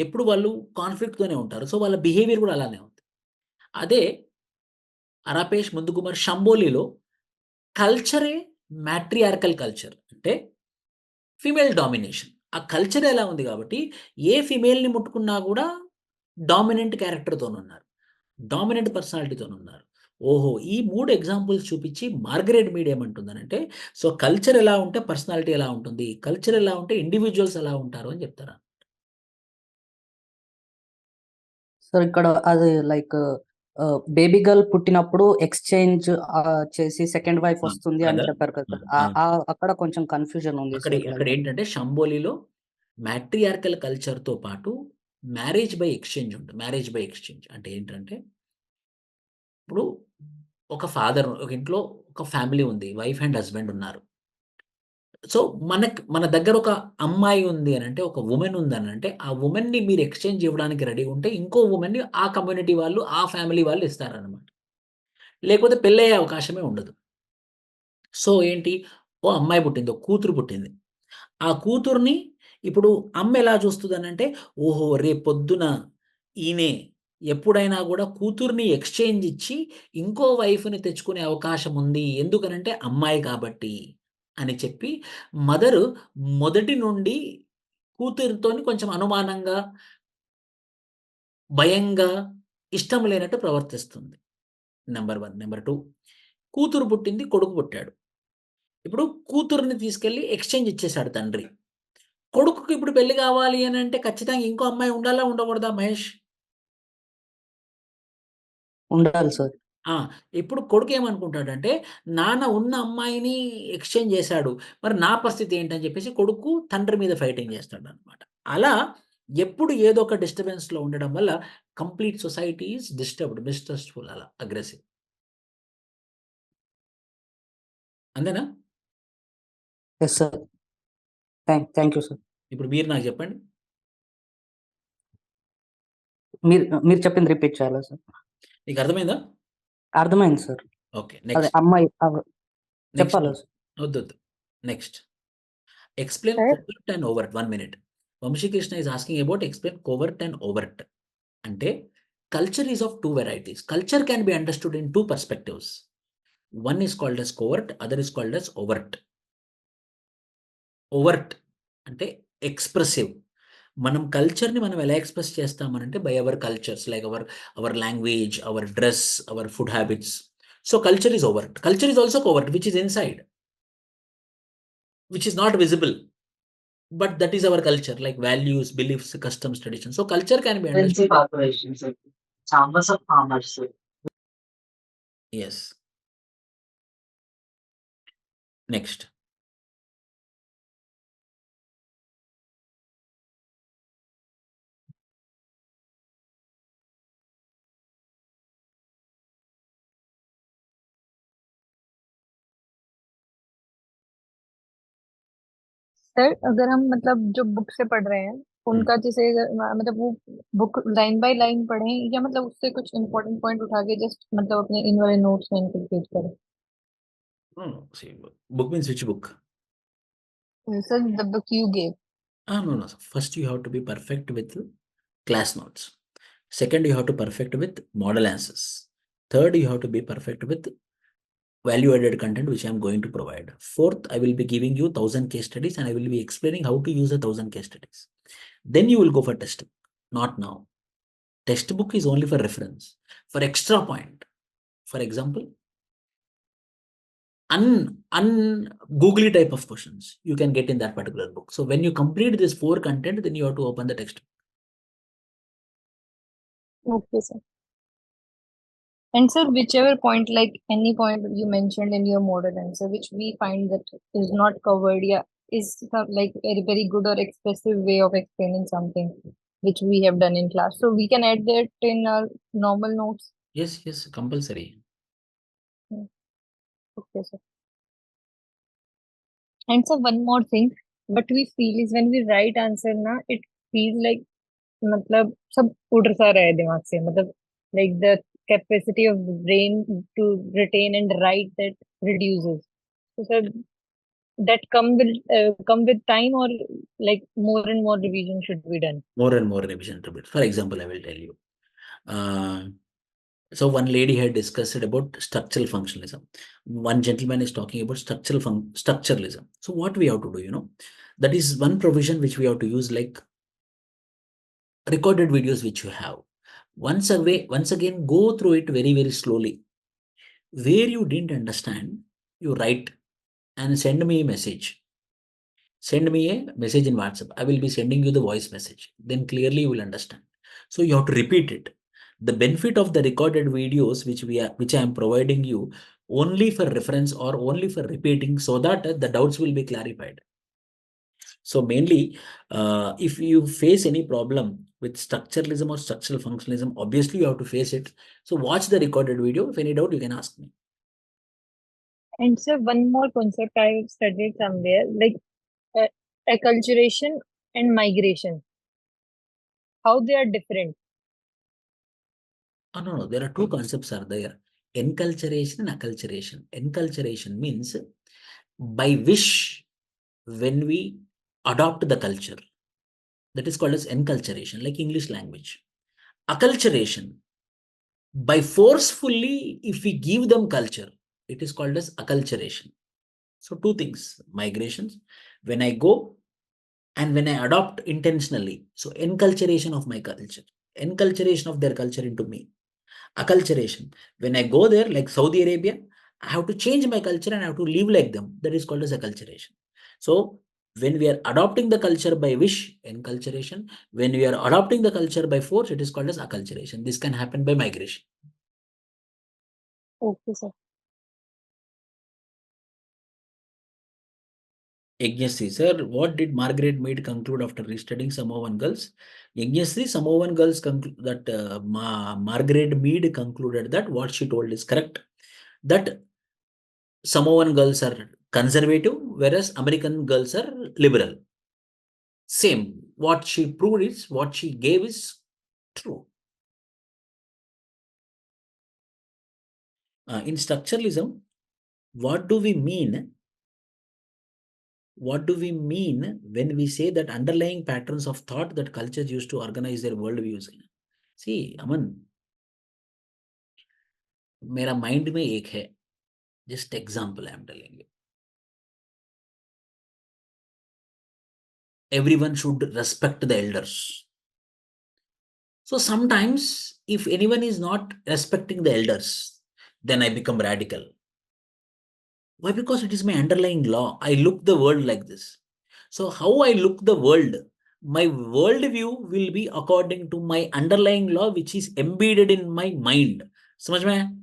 [SPEAKER 1] ఎప్పుడు వాళ్ళు కాన్ఫ్లిక్ట్తోనే ఉంటారు. సో వాళ్ళ బిహేవియర్ కూడా అలానే ఉంది. అదే అరాపేష్, ముందుగుమర్, శంభోలిలో కల్చరే మ్యాట్రియార్కల్ కల్చర్, అంటే ఫీమేల్ డామినేషన్. ఆ కల్చర్ ఎలా ఉంది కాబట్టి ఏ ఫీమేల్ని ముట్టుకున్నా కూడా డామినెంట్ క్యారెక్టర్తో ఉన్నారు, డామినెంట్ పర్సనాలిటీతో ఉన్నారు. ఓహో, ఈ 3 ఎగ్జాంపుల్స్ చూపించి మార్గరెట్ మీడ్ ఏమంటుందనంటే, సో కల్చర్ ఎలా ఉంటే పర్సనాలిటీ ఎలా ఉంటుంది, కల్చర్ ఎలా ఉంటే ఇండివిజువల్స్ ఎలా ఉంటారు అని చెప్తారా.
[SPEAKER 7] సార్ ఇక్కడ అది లైక్ బేబీ గర్ల్ పుట్టినప్పుడు ఎక్స్చేంజ్ చేసి సెకండ్ వైఫ్ వస్తుంది అని చెప్పారు కదా సార్. అక్కడ కొంచెం కన్ఫ్యూజన్ ఉంది.
[SPEAKER 1] అక్కడ ఏంటంటే శంభోలిలో మ్యాట్రియార్కల్ కల్చర్తో పాటు మ్యారేజ్ బై ఎక్స్చేంజ్ ఉంటుంది. మ్యారేజ్ బై ఎక్స్చేంజ్ అంటే ఏంటంటే, ఇప్పుడు ఒక ఫాదర్, ఒక ఇంట్లో ఒక ఫ్యామిలీ ఉంది, వైఫ్ అండ్ హస్బెండ్ ఉన్నారు. సో మన దగ్గర ఒక అమ్మాయి ఉంది అని అంటే, ఒక ఉమెన్ ఉంది అని అంటే, ఆ ఉమెన్ని మీరు ఎక్స్చేంజ్ ఇవ్వడానికి రెడీ ఉంటే ఇంకో ఉమెన్ని ఆ కమ్యూనిటీ వాళ్ళు, ఆ ఫ్యామిలీ వాళ్ళు ఇస్తారనమాట. లేకపోతే పెళ్ళయ్యే అవకాశమే ఉండదు. సో ఏంటి, ఓ అమ్మాయి పుట్టింది, ఒక కూతురు పుట్టింది. ఆ కూతుర్ని ఇప్పుడు అమ్మ ఎలా చూస్తుందనంటే, ఓహో రేపొద్దున ఈయనే ఎప్పుడైనా కూడా కూతుర్ని ఎక్స్చేంజ్ ఇచ్చి ఇంకో వైఫ్ని తెచ్చుకునే అవకాశం ఉంది, ఎందుకనంటే అమ్మాయి కాబట్టి అని చెప్పి మదరు మొదటి నుండి కూతురితోని కొంచెం అనుమానంగా, భయంగా, ఇష్టం లేనట్టు ప్రవర్తిస్తుంది. నెంబర్ 1. నెంబర్ 2, కూతురు పుట్టింది, కొడుకు పుట్టాడు. ఇప్పుడు కూతురుని తీసుకెళ్ళి ఎక్స్చేంజ్ ఇచ్చేశాడు తండ్రి. కొడుకుకి ఇప్పుడు పెళ్లి కావాలి అని అంటే ఖచ్చితంగా ఇంకో అమ్మాయి ఉండాలా, ఉండకూడదా మహేష్?
[SPEAKER 7] ఉండాలి సార్.
[SPEAKER 1] ఇప్పుడు కొడుకు ఏమనుకుంటాడంటే, నాన్న ఉన్న అమ్మాయిని ఎక్స్చేంజ్ చేశాడు, మరి నా పరిస్థితి ఏంటని చెప్పేసి కొడుకు తండ్రి మీద ఫైటింగ్ చేస్తాడు అనమాట. అలా ఎప్పుడు ఏదో ఒక డిస్టర్బెన్స్లో ఉండడం వల్ల complete society is disturbed, mistrustful, అలా అగ్రెసివ్. అంతేనా?
[SPEAKER 7] Yes sir. Thank you sir.
[SPEAKER 1] ఇప్పుడు మీరు నాకు చెప్పండి.
[SPEAKER 7] మీరు చెప్పింది రిపీట్ చేయాలా సార్?
[SPEAKER 1] నీకు అర్థమైందా?
[SPEAKER 7] అర్థమైంది సార్.
[SPEAKER 1] ఓకే.
[SPEAKER 7] అదే
[SPEAKER 1] నెక్స్ట్.
[SPEAKER 7] అమ్మాయి
[SPEAKER 1] నెక్స్ట్.
[SPEAKER 7] చెప్పాలా సార్?
[SPEAKER 1] వద్దు. Next. Explain
[SPEAKER 5] Sir?
[SPEAKER 1] covert and overt. 1 minute. Vamshi Krishna is asking about explain covert and overt. Ante culture is of two varieties. Culture can be understood in two perspectives. One is called as covert, other is called as overt. Overt ante expressive. మనం కల్చర్ని మనం ఎలా express చేస్తామనంటే by our cultures like our language, our dress, our food habits. So culture is overt. Culture is also covert, which is inside, which is not visible. But that is our culture, like values, beliefs, customs, traditions. So culture can be understood.
[SPEAKER 12] Corporations, chambers of commerce.
[SPEAKER 1] Yes. Next.
[SPEAKER 5] Sir अगर हम मतलब जो book से पढ़ रहे हैं उनका जैसे मतलब वो बुक लाइन बाय लाइन पढ़ें या मतलब उससे कुछ इम्पोर्टेंट पॉइंट उठा के जस्ट मतलब अपने इन वाले नोट्स में इंक्लूड करें?
[SPEAKER 1] See, book means which book?
[SPEAKER 5] Sir, the book you gave.
[SPEAKER 1] No. First, you have to be perfect with class notes. Second, you have to perfect with model answers. Third, you have to be perfect with value-added content which I am going to provide. Fourth, I will be giving you 1,000 case studies and I will be explaining how to use the 1,000 case studies. Then you will go for textbook. Not now. Textbook is only for reference. For extra point, for example, un-googly type of questions you can get in that particular book. So when you complete this 4 content, then you have to open the textbook.
[SPEAKER 5] Okay, sir. And sir, whichever point, like any point you mentioned in your model answer, which we find that is not covered, yeah, is like a very good or expressive way of explaining something which we have done in class. So we can add that in our normal notes.
[SPEAKER 1] Yes, compulsory.
[SPEAKER 5] Okay, sir. And so one more thing, what we feel is when we write answer na, it feels like मतलब सब उड़ सा रहा है दिमाग से, मतलब like the capacity of the brain to retain and write that reduces. So sir, that come with time or like more and more revision should be done?
[SPEAKER 1] More and more revision to it. For example, I will tell you. So one lady had discussed about structural functionalism. One gentleman is talking about structuralism. So what we have to do, that is one provision which we have to use, like recorded videos which you have. Once again, go through it very, very slowly. Where you didn't understand, you write and send me a message. Send me a message in WhatsApp. I will be sending you the voice message. Then clearly you will understand. So you have to repeat it. The benefit of the recorded videos which I am providing you only for reference or only for repeating, so that the doubts will be clarified. So mainly, if you face any problem with structuralism or structural functionalism, obviously you have to face it. So watch the recorded video. If any doubt, you can ask me.
[SPEAKER 5] And sir, one more concept I studied somewhere, like acculturation and migration, how they are different.
[SPEAKER 1] No. There are two concepts are there. Enculturation and acculturation. Enculturation means by which, when we adopt the culture, that is called as enculturation, like English language. Acculturation, by forcefully, if we give them culture, it is called as acculturation. So two things, migrations, when I go and when I adopt intentionally. So enculturation of my culture, enculturation of their culture into me. Acculturation, when I go there, like Saudi Arabia, I have to change my culture and I have to live like them. That is called as acculturation. So when we are adopting the culture by wish, enculturation. When we are adopting the culture by force, it is called as acculturation. This can happen by migration.
[SPEAKER 5] Okay, sir.
[SPEAKER 1] Yajnasri, sir, what did Margaret Mead conclude after restudying Samoan Girls? Yajnasri, Samoan Girls that Margaret Mead concluded that what she told is correct. That Samoan girls are conservative, whereas American girls are liberal. Same. What she proved is, what she gave is true. In structuralism, what do we mean? What do we mean when we say that underlying patterns of thought that cultures use to organize their worldviews? See, Aman, मेरा mind में एक है. Just example I am telling you. Everyone should respect the elders. So sometimes if anyone is not respecting the elders, then I become radical. Why? Because it is my underlying law. I look the world like this. So how I look the world, my worldview will be according to my underlying law, which is embedded in my mind. समझ में आया?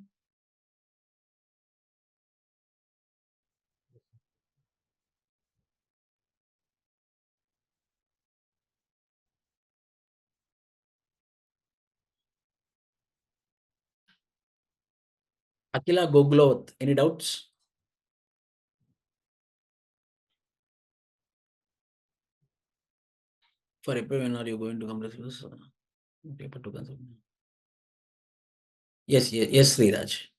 [SPEAKER 1] Akila Goglot, any doubts? For April, when are you going to complete this? Paper to consult. Yes, yes, Sriraj.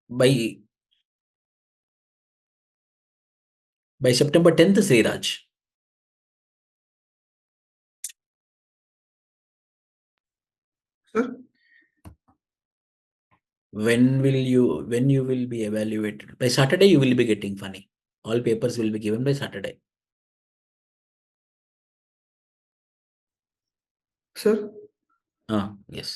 [SPEAKER 1] By September 10th, Sriraj.
[SPEAKER 9] Sir?
[SPEAKER 1] When you will be evaluated? By Saturday, you will be getting funny. All papers will be given by Saturday.
[SPEAKER 9] Sir?
[SPEAKER 1] Yes.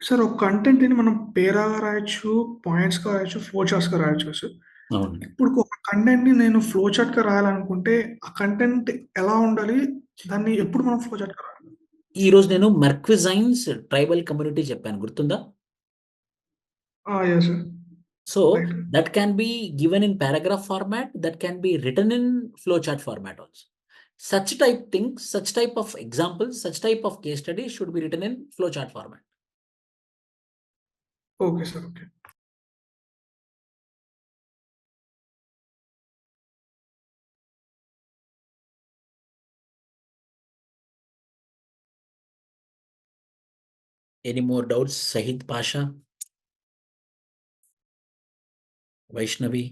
[SPEAKER 9] Sir ఒక content ని మనం పేరాగా రాయొచ్చు, points గా రాయొచ్చు, flow charts గా రాయొచ్చు sir.
[SPEAKER 1] అవును.
[SPEAKER 9] ఇప్పుడు ఒక కంటెంట్ ని నేను ఫ్లో చార్ట్ గా రాయాలనుకుంటే ఆ కంటెంట్ ఎలా ఉండాలి, దాన్ని ఎప్పుడు మనం ఫ్లో చార్ట్ గా రాయాలి?
[SPEAKER 1] ఈ రోజు నేను మర్క్విజైన్స్ ట్రైబల్ కమ్యూనిటీ చెప్పాను, గుర్తుందా?
[SPEAKER 9] Yes, sir.
[SPEAKER 1] So
[SPEAKER 9] Right.
[SPEAKER 1] that can be given in paragraph format, that can be written in flowchart format also. Such type things, such type of examples, such type of case studies should be written in flowchart format.
[SPEAKER 9] Okay, sir. Okay.
[SPEAKER 1] Any more doubts? Sahid Pasha, Vaishnavi?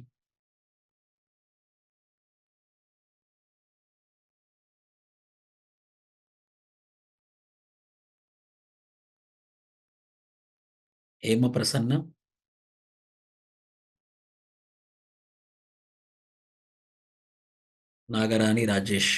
[SPEAKER 1] Hema Prasanna? Nagarani Rajesh?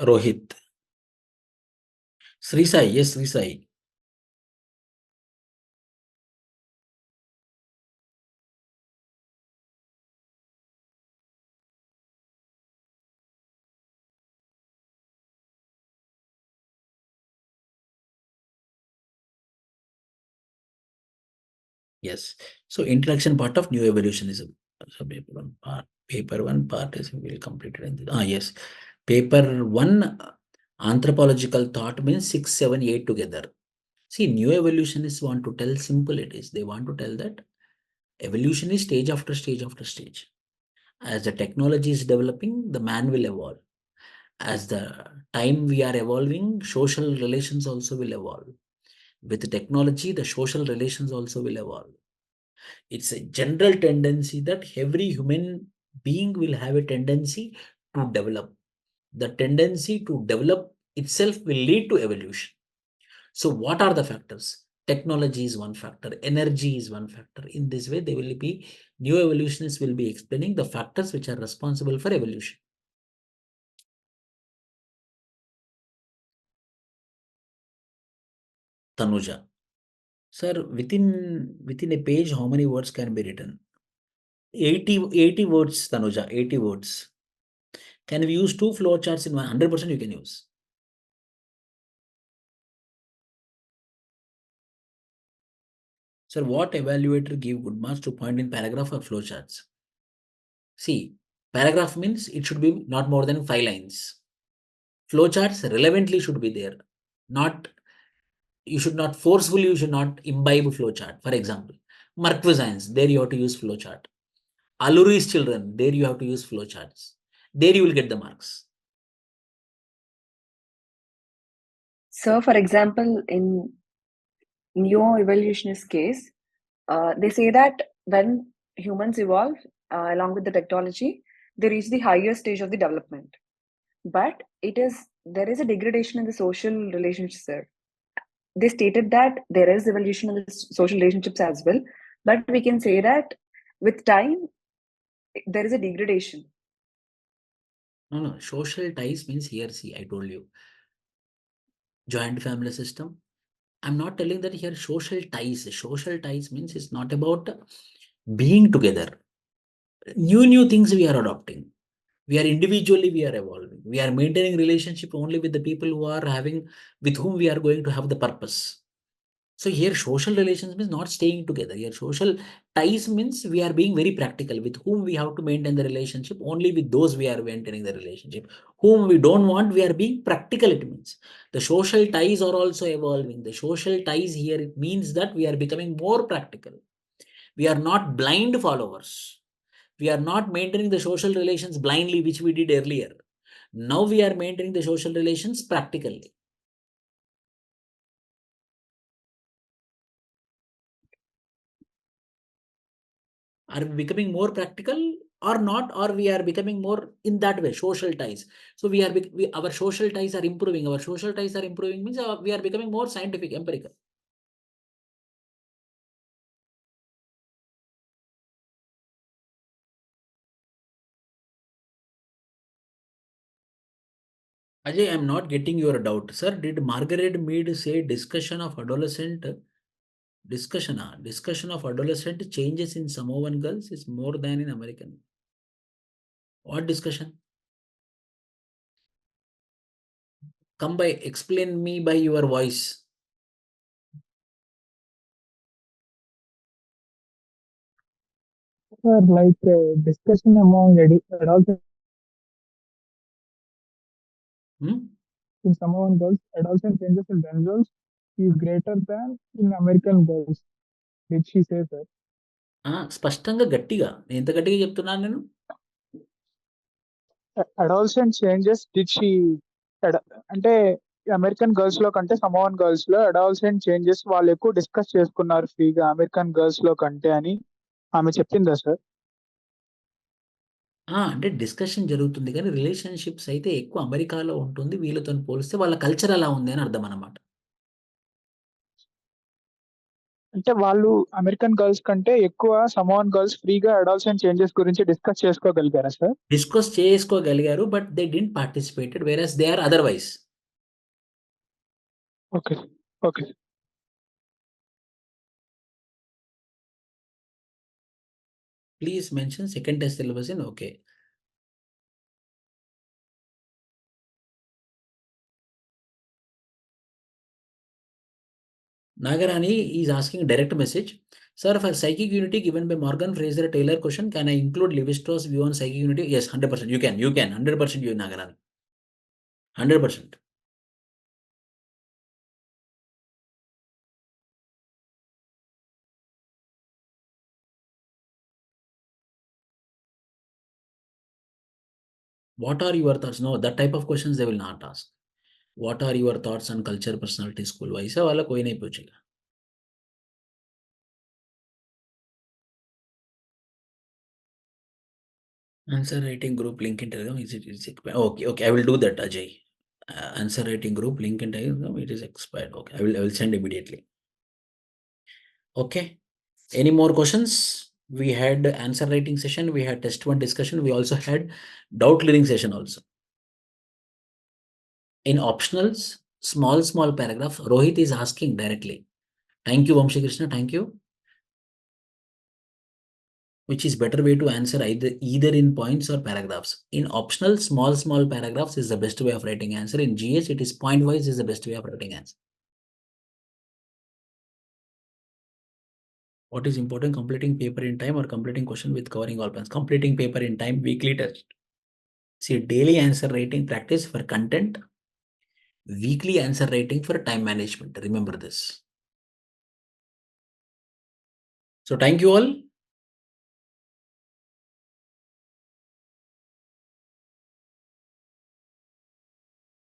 [SPEAKER 1] Rohit? Sri Sai? Yes, Sri Sai. Yes. So introduction part of new evolutionism. So paper one part is will completed in this. Yes. Paper one, anthropological thought means 6, 7, 8 together. See, new evolutionists want to tell simple it is. They want to tell that evolution is stage after stage after stage. As the technology is developing, the man will evolve. As the time we are evolving, social relations also will evolve. With technology, the social relations also will evolve. It's a general tendency that every human being will have a tendency to develop. The tendency to develop itself will lead to evolution. So what are the factors? Technology is one factor, energy is one factor. In this way, they will be, new evolutionists will be explaining the factors which are responsible for evolution. Tanuja. Sir, within a page, how many words can be written? 80 words, Tanuja, 80 words. Can we use 2 flow charts in 100%? You can use. Sir, what evaluator give good marks to point in paragraph or flow charts? See, paragraph means it should be not more than 5 lines. Flowcharts relevantly should be there. You should not forcefully, you should not imbibe flowchart. For example, Marquesines, there you have to use flowchart. Aluri's children, there you have to use flowcharts. There you will get the marks.
[SPEAKER 11] So, for example, in neo-evolutionist case, they say that when humans evolve along with the technology, they reach the higher stage of the development. But there is a degradation in the social relationships there. They stated that there is evolution in the social relationships as well, but we can say that with time, there is a degradation.
[SPEAKER 1] No, social ties means here, see, I told you, joint family system. I'm not telling that here social ties. Social ties means it's not about being together. New things we are adopting. We are individually, we are evolving. We are maintaining relationship only with the people who are with whom we are going to have the purpose. So here social relations means not staying together. Here social ties means we are being very practical. With whom we have to maintain the relationship, only with those we are maintaining the relationship. Whom we don't want, we are being practical, it means. The social ties are also evolving. The social ties here, it means that we are becoming more practical. We are not blind followers. We are not maintaining the social relations blindly, which we did earlier. Now we are maintaining the social relations practically. Are we becoming more practical or not? Or we are becoming more in that way, social ties. So our social ties are improving. Our social ties are improving means we are becoming more scientific, empirical. Ajay, I am not getting your doubt. Sir, did Margaret Mead say discussion of adolescent changes in Samoan girls is more than in American? What discussion? Explain me by your voice.
[SPEAKER 13] Sir, like discussion among adults in Samoan girls, adolescent changes in themselves is greater than in American girls. Did she say, sir?
[SPEAKER 1] స్పష్టంగా గట్టిగా ఎంత గట్టిగా చెప్తున్నాను నేను
[SPEAKER 13] adolescent changes did she అంటే American girls లో కంటే Samoan girls లో అడాల్సెంట్ చేంజెస్ వాళ్ళు ఎక్కువ డిస్కస్ చేసుకున్నారు ఫ్రీగా అమెరికన్ గర్ల్స్ లో కంటే అని ఆమె చెప్పిందా సార్?
[SPEAKER 1] అంటే డిస్కషన్ జరుగుతుంది కానీ రిలేషన్షిప్స్ అయితే ఎక్కువ అమెరికాలో ఉంటుంది. వీళ్ళతో పోలిస్తే వాళ్ళ కల్చర్ అలా ఉంది అని అర్థం అన్నమాట.
[SPEAKER 13] అంటే వాళ్ళు అమెరికన్ గర్ల్స్ కంటే ఎక్కువ సమోవన్ గర్ల్స్ ఫ్రీగా అడాల్సెంట్ చేంజెస్ గురించి డిస్కస్ చేసుకోగలిగారా సార్?
[SPEAKER 1] డిస్కస్ చేసుకోగలిగారు, but they didn't participated whereas they are otherwise.
[SPEAKER 13] Okay okay.
[SPEAKER 1] Please mention second test syllabus in okay. Nagarani is asking direct message. Sir, for psychic unity given by Morgan Fraser Taylor question, can I include Levi-Strauss view on psychic unity? Yes, 100%. You can. 100% you, Nagarani. 100%. What are your thoughts? No, that type of questions they will not ask. What are your thoughts on culture, personality, school? वैसा वाला कोई नहीं पूछेगा. Answer writing group link in Telegram. Is it okay? I will do that, Ajay. Answer writing group link in Telegram. It is expired. Okay, I will send immediately. Okay. Any more questions? We had answer writing session. We had test 1 discussion. We also had doubt clearing session also. In optionals, small paragraph, Rohit is asking directly. Thank you, Vamshi Krishna. Thank you. Which is better way to answer either in points or paragraphs? In optional, small paragraphs is the best way of writing answer. In GS, it is point wise is the best way of writing answer. What is important? Completing paper in time or completing question with covering all points? Completing paper in time, weekly test. See, daily answer writing practice for content weekly answer writing for time management. Remember this. So thank you all.